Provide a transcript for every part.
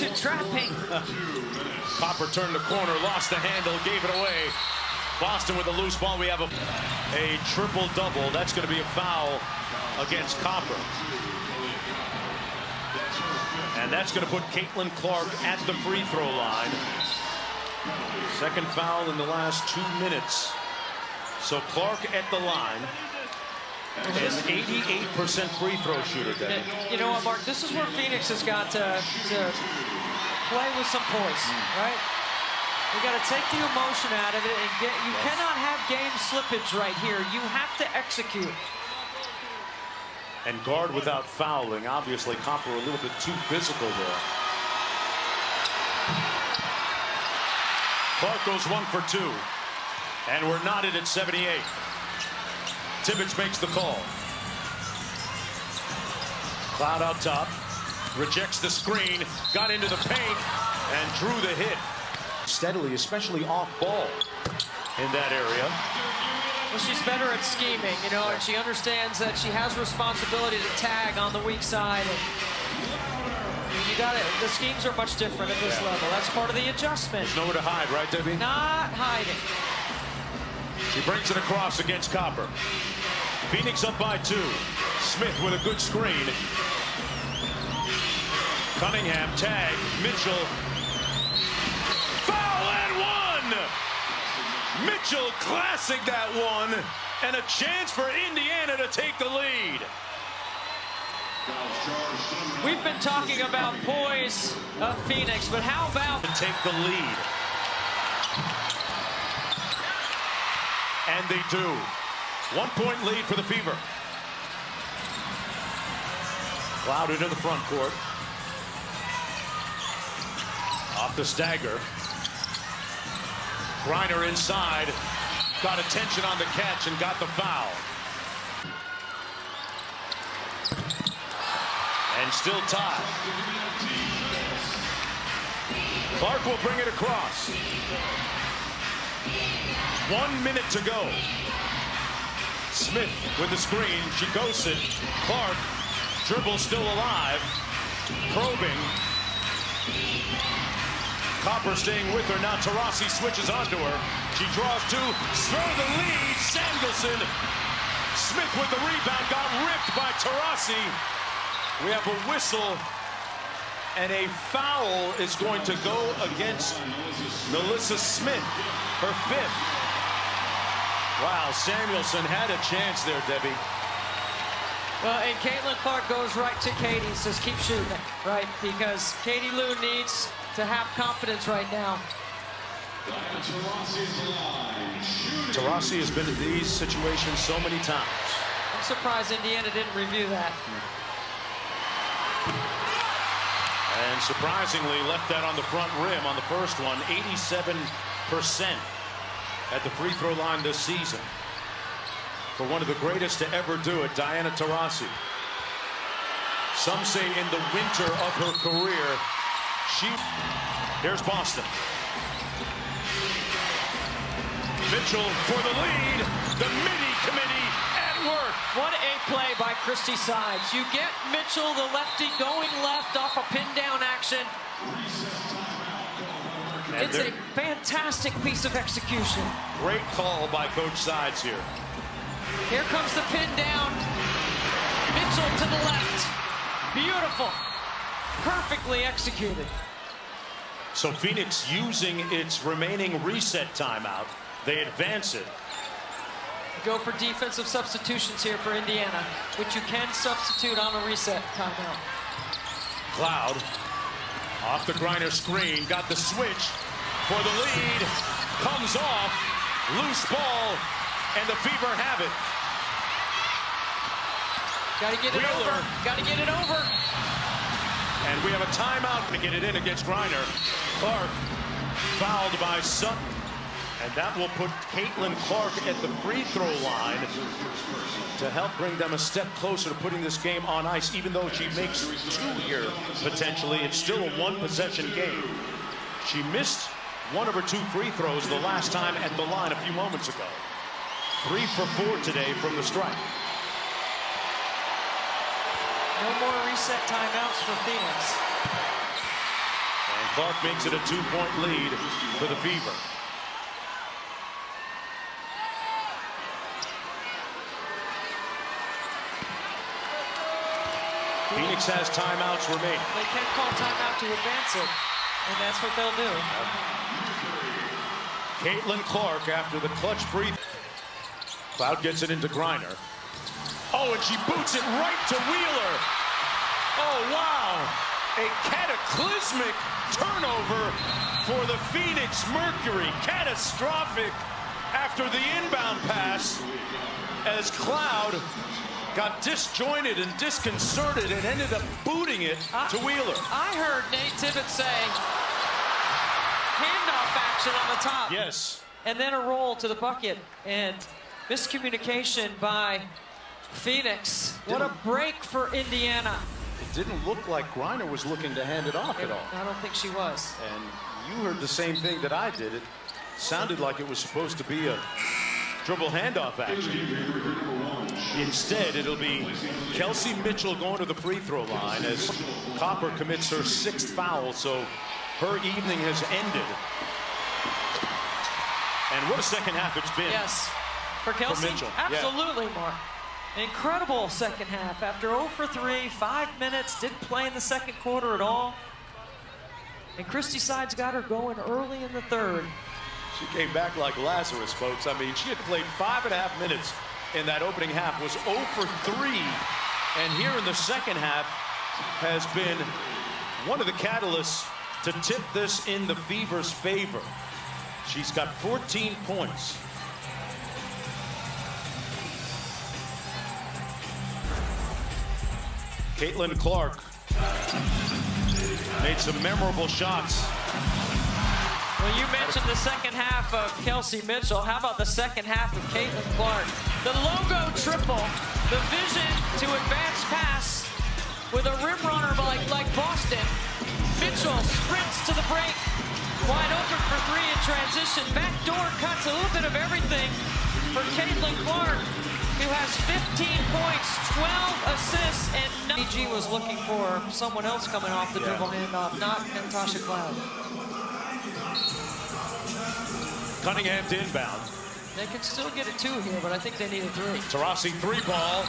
to trapping. Copper turned the corner, lost the handle, gave it away. Boston with a loose ball. We have a triple-double. That's going to be a foul against Copper. And that's going to put Caitlin Clark at the free throw line. Second foul in the last 2 minutes. So Clark at the line. An 88% free throw shooter, Devin. You know what, Mark? This is where Phoenix has got to play with some poise, right? You got to take the emotion out of it and get. You cannot have game slippage right here. You have to execute. And guard without fouling. Obviously, Copper a little bit too physical there. Clark goes 1 for 2. And we're knotted at 78. Tibbetts makes the call. Cloud out top. Rejects the screen. Got into the paint and drew the hit. Steadily, especially off ball in that area. Well, she's better at scheming, you know, and she understands that she has responsibility to tag on the weak side. And you got it. The schemes are much different at this level. That's part of the adjustment. There's nowhere to hide, right, Debbie? Not hiding. She brings it across against Copper. Phoenix up by 2. Smith with a good screen. Cunningham tag. Mitchell. Foul and 1! Mitchell classic that one. And a chance for Indiana to take the lead. We've been talking about poise of Phoenix, but how about take the lead? And they do. 1 point lead for the Fever. Cloud into the front court. Off the stagger. Griner inside. Got attention on the catch and got the foul. And still tied. Clark will bring it across. 1 minute to go. Smith with the screen. She goes it. Clark. Dribble still alive. Probing. Copper staying with her. Now Taurasi switches onto her. She draws 2. Throw the lead. Samuelson. Smith with the rebound. Got ripped by Taurasi. We have a whistle. And a foul is going to go against Melissa Smith. Her 5th. Wow, Samuelson had a chance there, Debbie. Well, and Caitlin Clark goes right to Katie, says keep shooting, right? Because Katie Lou needs to have confidence right now. Taurasi has been in these situations so many times. I'm surprised Indiana didn't review that. And surprisingly left that on the front rim on the first one. 87% at the free throw line this season. For one of the greatest to ever do it, Diana Taurasi. Some say in the winter of her career, here's Boston. Mitchell for the lead. The mini committee at work. What a play by Christy Sides. You get Mitchell, the lefty, going left off a pin down action. And it's a fantastic piece of execution. Great call by Coach Sides here. Here comes the pin down. Mitchell to the left. Beautiful. Perfectly executed. So Phoenix using its remaining reset timeout. They advance it. Go for defensive substitutions here for Indiana, which you can substitute on a reset timeout. Cloud off the Griner screen, got the switch for the lead, comes off, loose ball, and the Fever have it. Got to get it over. Got to get it over. And we have a timeout to get it in against Griner. Clark fouled by Sutton. And that will put Caitlin Clark at the free throw line to help bring them a step closer to putting this game on ice. Even though she makes 2 here, potentially, it's still a 1-possession game. She missed 1 of her 2 free throws the last time at the line a few moments ago. 3 for 4 today from the strike. No more reset timeouts for Phoenix. Clark makes it a 2-point lead for the Fever. Phoenix has timeouts remaining. They can call timeout to advance it, and that's what they'll do. Caitlin Clark after the clutch free. Cloud gets it into Griner. Oh, and she boots it right to Wheeler. Oh, wow. A cataclysmic turnover for the Phoenix Mercury. Catastrophic after the inbound pass as Cloud got disjointed and disconcerted and ended up booting it to Wheeler. I heard Nate Tibbetts say handoff action on the top. Yes. And then a roll to the bucket. And miscommunication by Phoenix. What a break for Indiana. It didn't look like Griner was looking to hand it off at all. I don't think she was. And you heard the same thing that I did. It sounded like it was supposed to be a dribble handoff action. Instead, it'll be Kelsey Mitchell going to the free throw line as Copper commits her 6th foul, so her evening has ended. And what a second half it's been. Yes. For Kelsey? Mitchell. Absolutely, Mark. Incredible second half. After 0 for 3, 5 minutes, didn't play in the second quarter at all. And Christy Sides got her going early in the third. She came back like Lazarus, folks. I mean, she had played 5.5 minutes in that opening half, was 0 for 3. And here in the second half has been one of the catalysts to tip this in the Fever's favor. She's got 14 points. Caitlin Clark made some memorable shots. Well, you mentioned the second half of Kelsey Mitchell. How about the second half of Caitlin Clark? The logo triple, the vision to advance pass with a rim runner like Boston. Mitchell sprints to the break, wide open for 3 in transition. Backdoor cuts, a little bit of everything for Caitlin Clark, who has 15 points, 12 assists, and PG was looking for someone else coming off the dribble handoff, not Natasha Cloud. Cunningham to inbound. They can still get a 2 here, but I think they need a 3. Taurasi 3 ball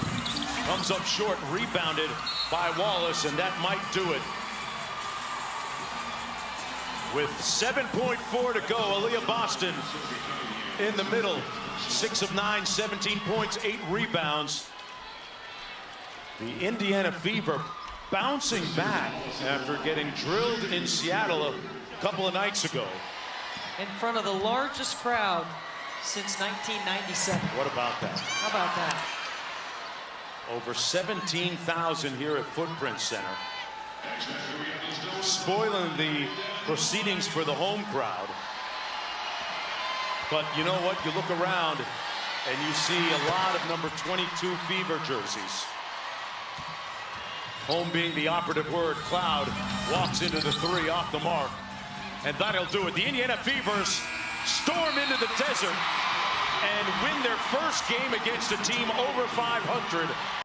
comes up short, rebounded by Wallace, and that might do it. With 7.4 to go, Aaliyah Boston in the middle. 6 of 9, 17 points, 8 rebounds. The Indiana Fever bouncing back after getting drilled in Seattle a couple of nights ago. In front of the largest crowd since 1997. What about that? How about that? Over 17,000 here at Footprint Center. Spoiling the proceedings for the home crowd. But you know what? You look around and you see a lot of number 22 Fever jerseys. Home being the operative word. Cloud walks into the 3 off the mark. And that'll do it. The Indiana Fevers storm into the desert and win their first game against a team over 500.